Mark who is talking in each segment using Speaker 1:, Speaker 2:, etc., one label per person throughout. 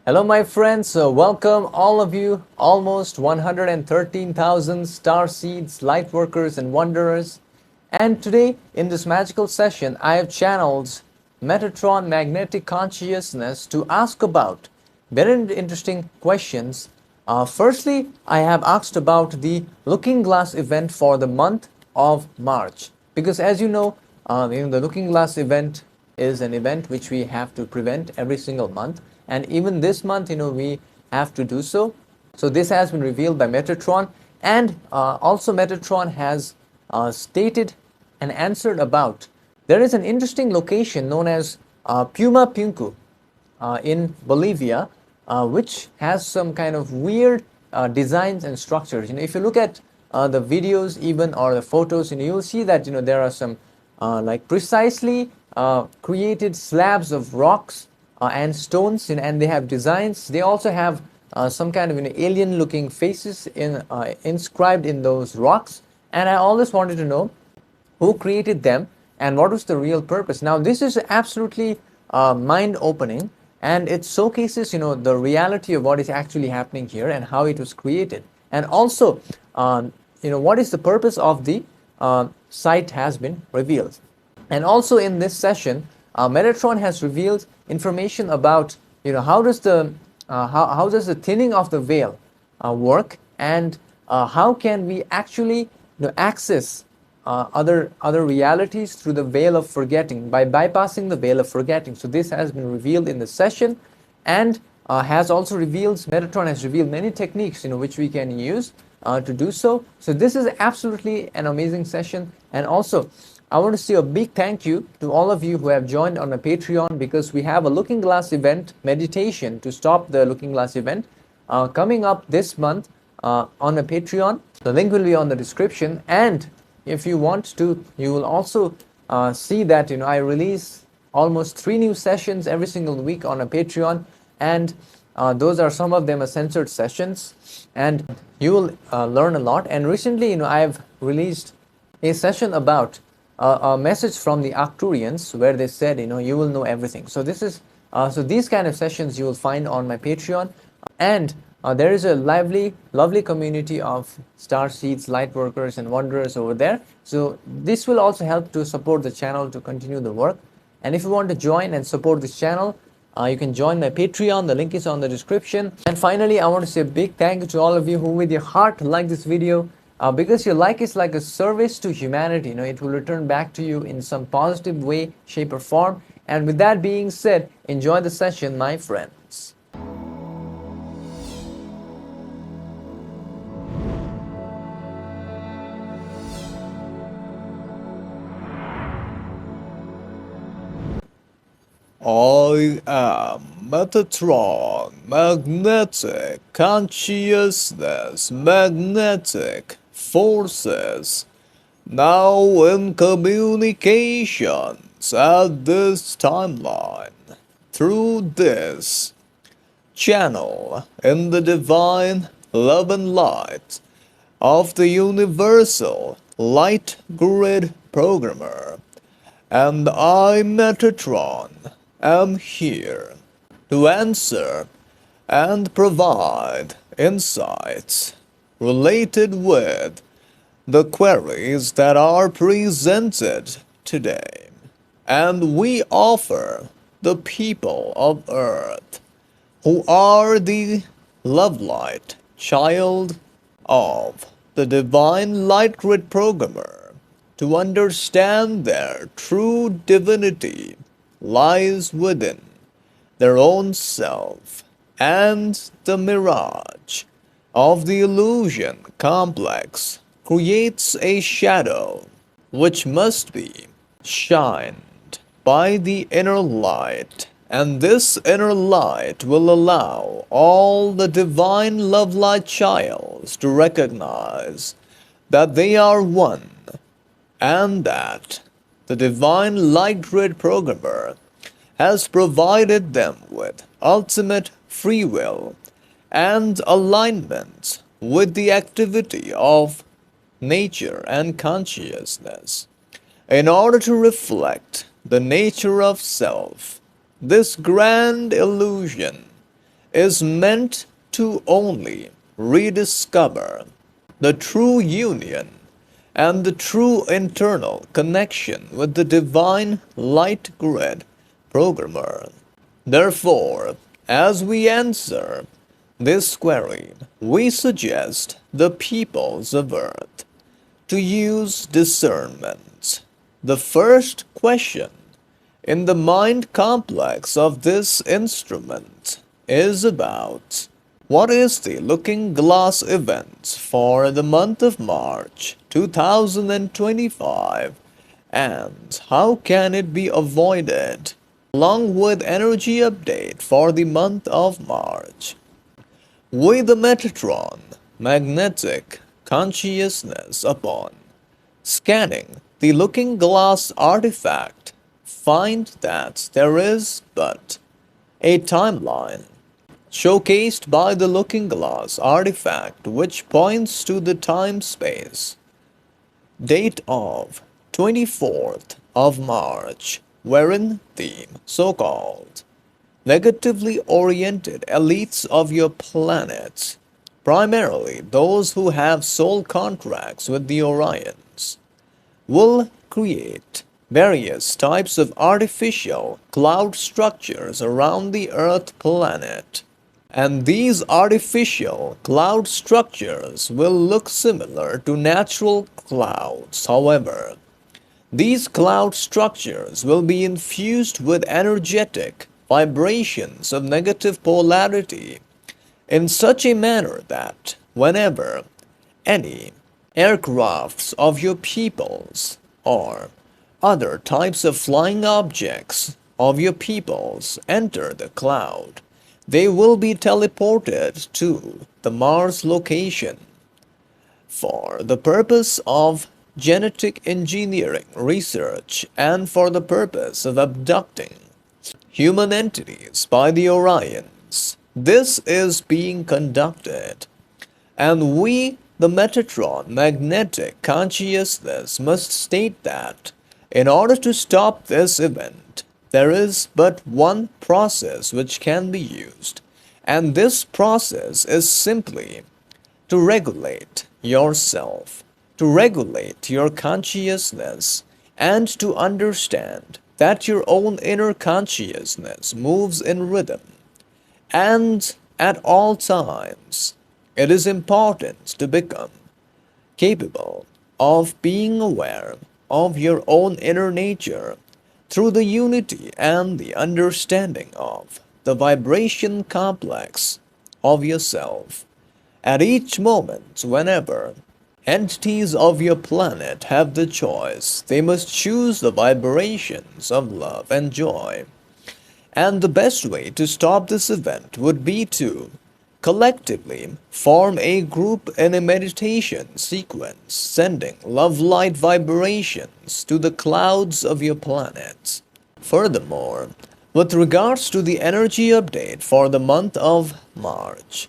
Speaker 1: Hello, my friends. Welcome, all of you, almost 113,000 star seeds, light workers, and wanderers. And today, in this magical session, I have channeled Metatron magnetic consciousness to ask about very interesting questions. Firstly, I have asked about the Looking Glass event for the month of March. Because as the Looking Glass event is an event which we have to prevent every single month, and even this month we have to do so. So this has been revealed by Metatron, and also Metatron has stated and answered about there is an interesting location known as Puma Punku in Bolivia, which has some kind of weird designs and structures. If you look at the videos even or the photos, you'll see that there are some like precisely created slabs of rocks and stones, and they have designs. They also have some kind of alien looking faces inscribed in those rocks. And I always wanted to know who created them and what was the real purpose. Now this is absolutely mind opening, and it showcases the reality of what is actually happening here and how it was created, and also what is the purpose of the site has been revealed. And also in this session, Metatron has revealed information about how does the thinning of the veil work, and how can we actually access other realities through the veil of forgetting by bypassing the veil of forgetting. So this has been revealed in the session, and has also revealed Metatron has revealed many techniques which we can use to do so. So this is absolutely an amazing session. And also I want to say a big thank you to all of you who have joined on my Patreon, because we have a Looking Glass event meditation to stop the Looking Glass event coming up this month on my Patreon. The link will be on the description, and if you want to, you will also see that I release almost 3 new sessions every single week on a Patreon, and those are some of them are censored sessions, and you will learn a lot. And recently I have released a session about a message from the Arcturians, where they said you will know everything. So this is so these kind of sessions you will find on my Patreon, and there is a lovely community of star seeds, light workers, and wanderers over there. So this will also help to support the channel to continue the work. And if you want to join and support this channel, you can join my Patreon. The link is on the description. And finally, I want to say a big thank you to all of you who with your heart like this video, because your like is like a service to humanity. It will return back to you in some positive way, shape, or form. And with that being said, enjoy the session, my friends.
Speaker 2: I am Metatron, magnetic consciousness, magnetic forces, now in communications at this timeline, through this channel in the divine love and light of the universal light grid programmer. And I, Metatron, am here to answer and provide insights related with the queries that are presented today. And we offer the people of Earth, who are the love light child of the divine light grid programmer, to understand their true divinity lies within their own self, and the mirage of the illusion complex creates a shadow which must be shined by the inner light, and this inner light will allow all the divine love light childs to recognize that they are one, and that the divine light grid programmer has provided them with ultimate free will and alignment with the activity of nature and consciousness in order to reflect the nature of self. This grand illusion is meant to only rediscover the true union and the true internal connection with the divine light grid programmer. Therefore, as we answer this query, we suggest the peoples of Earth to use discernment. The first question in the mind complex of this instrument is about what is the Looking Glass event for the month of March 2025 and how can it be avoided, along with energy update for the month of March. With the Metatron magnetic consciousness upon scanning the Looking Glass artifact, find that there is but a timeline showcased by the Looking Glass artifact which points to the time-space date of 24th of March, wherein the so-called negatively oriented elites of your planet, primarily those who have soul contracts with the Orions, will create various types of artificial cloud structures around the Earth planet. And these artificial cloud structures will look similar to natural clouds. However, these cloud structures will be infused with energetic vibrations of negative polarity in such a manner that whenever any aircrafts of your peoples or other types of flying objects of your peoples enter the cloud, they will be teleported to the Mars location for the purpose of genetic engineering research and for the purpose of abducting human entities by the Orions. This is being conducted, and we, the Metatron magnetic consciousness, must state that in order to stop this event, there is but one process which can be used, and this process is simply to regulate yourself, to regulate your consciousness, and to understand that your own inner consciousness moves in rhythm. And at all times, it is important to become capable of being aware of your own inner nature through the unity and the understanding of the vibration complex of yourself. At each moment, whenever entities of your planet have the choice, they must choose the vibrations of love and joy. And the best way to stop this event would be to collectively form a group in a meditation sequence, sending love light vibrations to the clouds of your planet. Furthermore, with regards to the energy update for the month of March,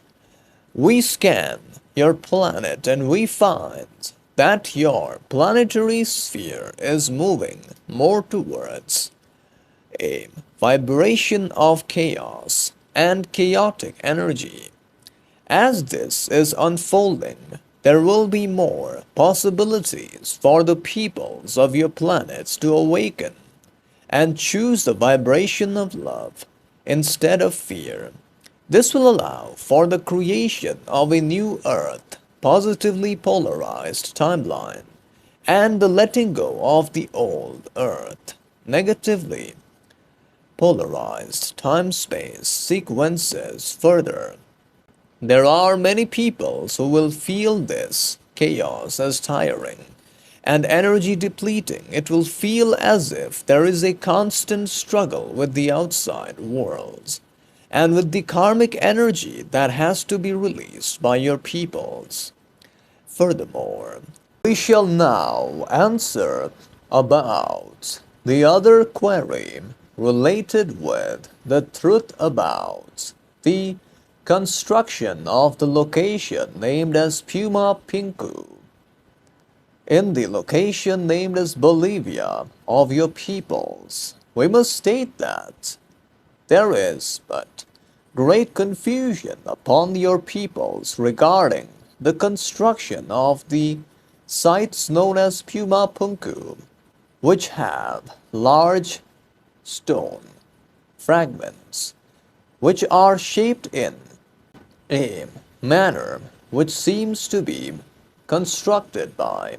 Speaker 2: we scan your planet and we find that your planetary sphere is moving more towards a vibration of chaos and chaotic energy. As this is unfolding, there will be more possibilities for the peoples of your planets to awaken and choose the vibration of love instead of fear. This will allow for the creation of a new Earth, positively polarized timeline, and the letting go of the old Earth, negatively polarized time-space sequences. Further, there are many people who will feel this chaos as tiring and energy depleting. It will feel as if there is a constant struggle with the outside world and with the karmic energy that has to be released by your peoples. Furthermore, we shall now answer about the other query related with the truth about the construction of the location named as Puma Punku in the location named as Bolivia of your peoples. We must state that there is but great confusion upon your peoples regarding the construction of the sites known as Puma Punku, which have large stone fragments which are shaped in a manner which seems to be constructed by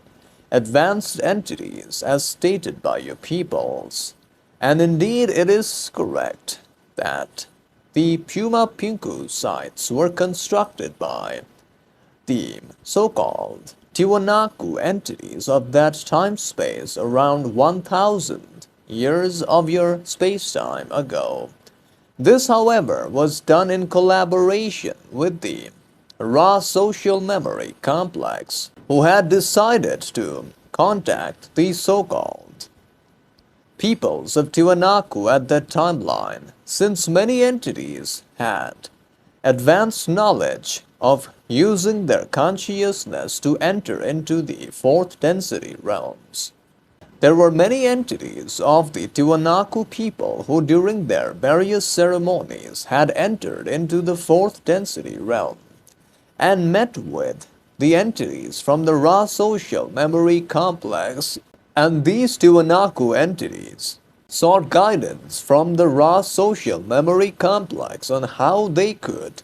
Speaker 2: advanced entities as stated by your peoples. And indeed it is correct that the Puma Punku sites were constructed by the so-called Tiwanaku entities of that time-space around 1000 years of your space-time ago. This, however, was done in collaboration with the raw social memory complex, who had decided to contact the so-called peoples of Tiwanaku at that timeline, since many entities had advanced knowledge of using their consciousness to enter into the fourth density realms. There were many entities of the Tiwanaku people who during their various ceremonies had entered into the fourth density realm and met with the entities from the raw social memory complex, and these Tiwanaku entities sought guidance from the raw social memory complex on how they could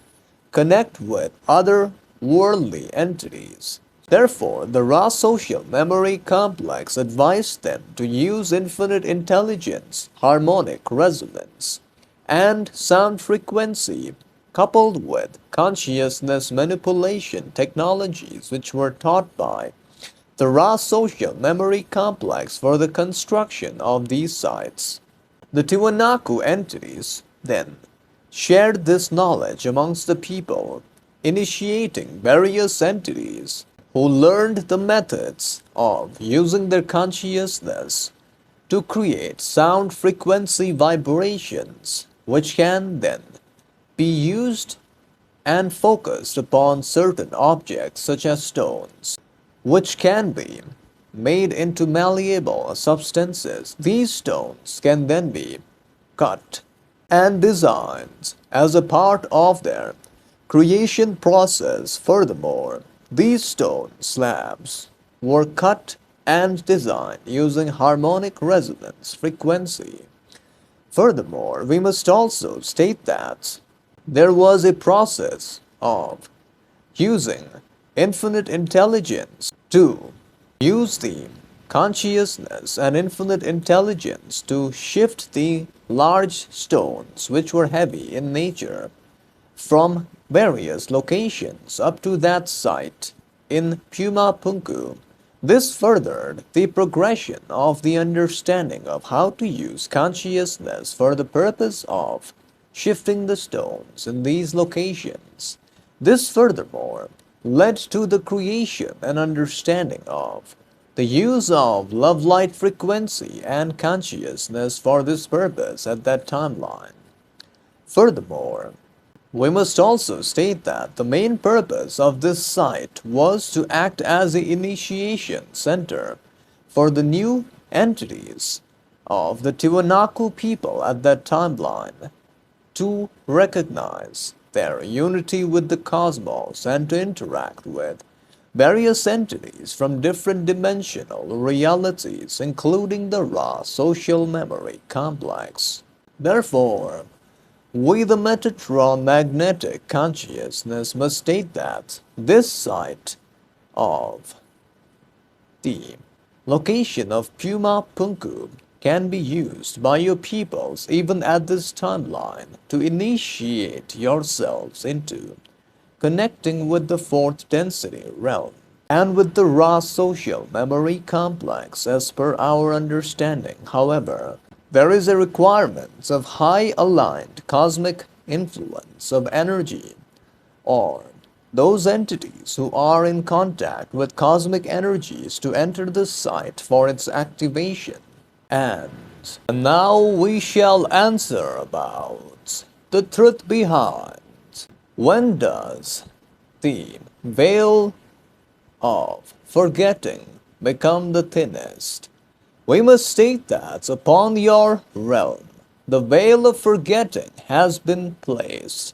Speaker 2: connect with other worldly entities. Therefore, the raw social memory complex advised them to use infinite intelligence, harmonic resonance, and sound frequency coupled with consciousness manipulation technologies which were taught by the raw social memory complex for the construction of these sites. The Tiwanaku entities then shared this knowledge amongst the people, initiating various entities who learned the methods of using their consciousness to create sound frequency vibrations, which can then be used and focused upon certain objects such as stones, which can be made into malleable substances. These stones can then be cut and designed as a part of their creation process. Furthermore, these stone slabs were cut and designed using harmonic resonance frequency. Furthermore, we must also state that there was a process of using infinite intelligence to use the consciousness and infinite intelligence to shift the large stones which were heavy in nature from various locations up to that site in Puma Punku. This furthered the progression of the understanding of how to use consciousness for the purpose of shifting the stones in these locations. This furthermore led to the creation and understanding of the use of love light frequency and consciousness for this purpose at that timeline. Furthermore, we must also state that the main purpose of this site was to act as the initiation center for the new entities of the Tiwanaku people at that timeline to recognize their unity with the cosmos and to interact with various entities from different dimensional realities, including the raw social memory complex. Therefore, we, the Metatron magnetic consciousness, must state that this site of the location of Puma Punku can be used by your peoples even at this timeline to initiate yourselves into connecting with the fourth density realm and with the raw social memory complex as per our understanding. However, there is a requirement of high aligned cosmic influence of energy, or those entities who are in contact with cosmic energies to enter the site for its activation. And now we shall answer about the truth behind when does the veil of forgetting become the thinnest. We must state that upon your realm the veil of forgetting has been placed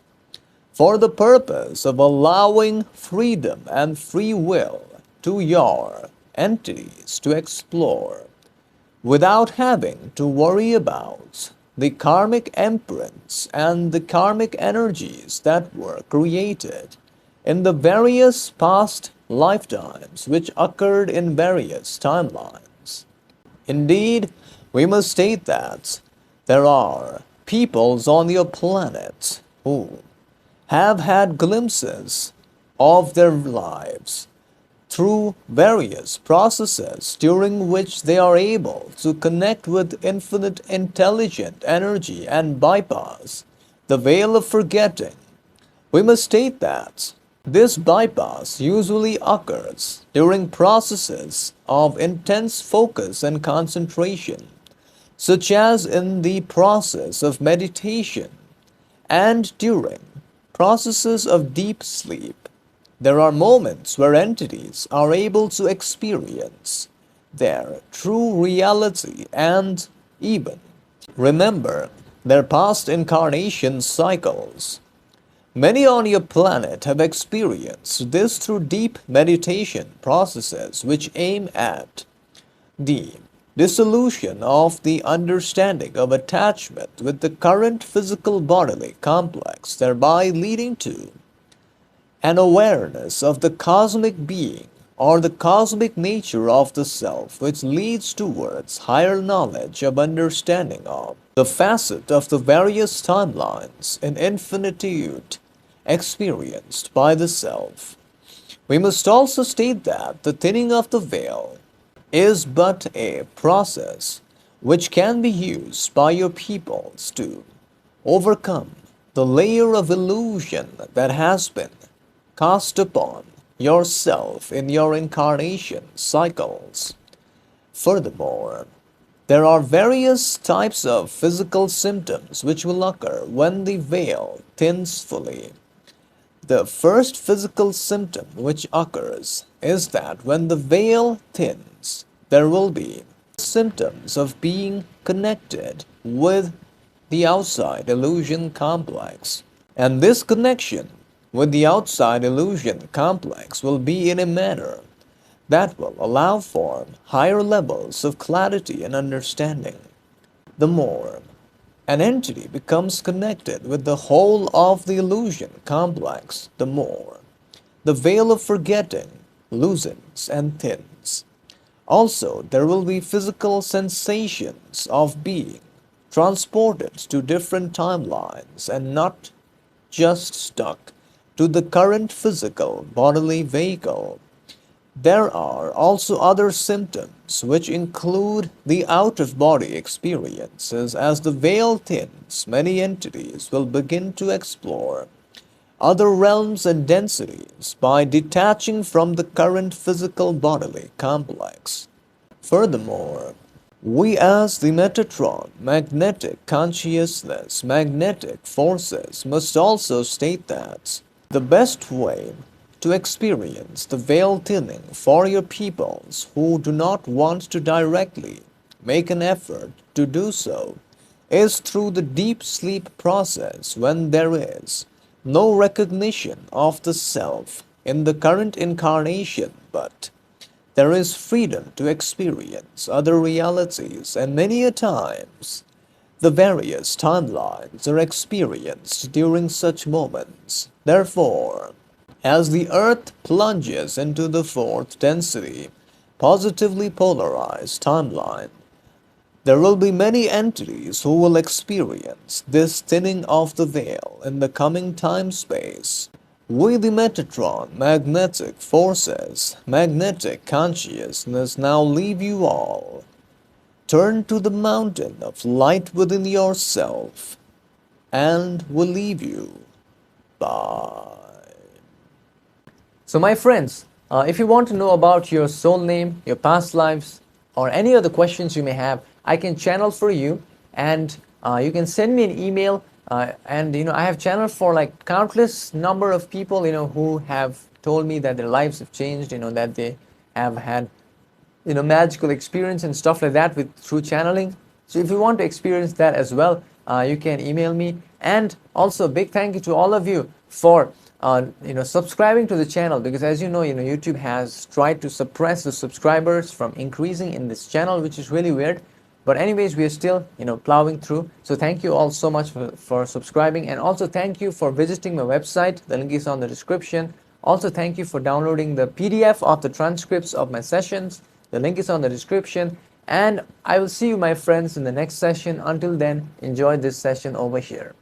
Speaker 2: for the purpose of allowing freedom and free will to your entities to explore without having to worry about the karmic imprints and the karmic energies that were created in the various past lifetimes which occurred in various timelines. Indeed, we must state that there are peoples on your planet who have had glimpses of their lives through various processes during which they are able to connect with infinite intelligent energy and bypass the veil of forgetting. We must state that this bypass usually occurs during processes of intense focus and concentration, such as in the process of meditation and during processes of deep sleep. There are moments where entities are able to experience their true reality and even remember their past incarnation cycles. Many on your planet have experienced this through deep meditation processes which aim at the dissolution of the understanding of attachment with the current physical bodily complex, thereby leading to an awareness of the cosmic being or the cosmic nature of the self, which leads towards higher knowledge of understanding of the facet of the various timelines in infinitude experienced by the self. We must also state that the thinning of the veil is but a process which can be used by your peoples to overcome the layer of illusion that has been cast upon yourself in your incarnation cycles. Furthermore, there are various types of physical symptoms which will occur when the veil thins fully. The first physical symptom which occurs is that when the veil thins, there will be symptoms of being connected with the outside illusion complex. And this connection with the outside illusion complex will be in a manner that will allow for higher levels of clarity and understanding. The more an entity becomes connected with the whole of the illusion complex, the more the veil of forgetting loosens and thins. Also, there will be physical sensations of being transported to different timelines and not just stuck to the current physical bodily vehicle. There are also other symptoms which include the out-of-body experiences. As the veil thins, many entities will begin to explore other realms and densities by detaching from the current physical bodily complex. Furthermore, we as the Metatron, magnetic consciousness, magnetic forces, must also state that the best way to experience the veil thinning for your peoples who do not want to directly make an effort to do so is through the deep sleep process, when there is no recognition of the self in the current incarnation, but there is freedom to experience other realities, and many a times the various timelines are experienced during such moments. Therefore, as the Earth plunges into the fourth density, positively polarized timeline, there will be many entities who will experience this thinning of the veil in the coming time-space. We, the Metatron, magnetic forces, magnetic consciousness, now leave you all. Turn to the mountain of light within yourself, and will leave you. Bye.
Speaker 1: So my friends, if you want to know about your soul name, your past lives, or any other questions you may have, I can channel for you, and you can send me an email. And I have channeled for like countless number of people who have told me that their lives have changed, that they have had magical experience and stuff like that through channeling. So if you want to experience that as well, you can email me. And also big thank you to all of you for subscribing to the channel, because as you know, YouTube has tried to suppress the subscribers from increasing in this channel, which is really weird. But anyways, we are still plowing through. So thank you all so much for subscribing, and also thank you for visiting my website. The link is on the description. Also thank you for downloading the PDF of the transcripts of my sessions. The link is on the description. And I will see you, my friends, in the next session. Until then, enjoy this session over here.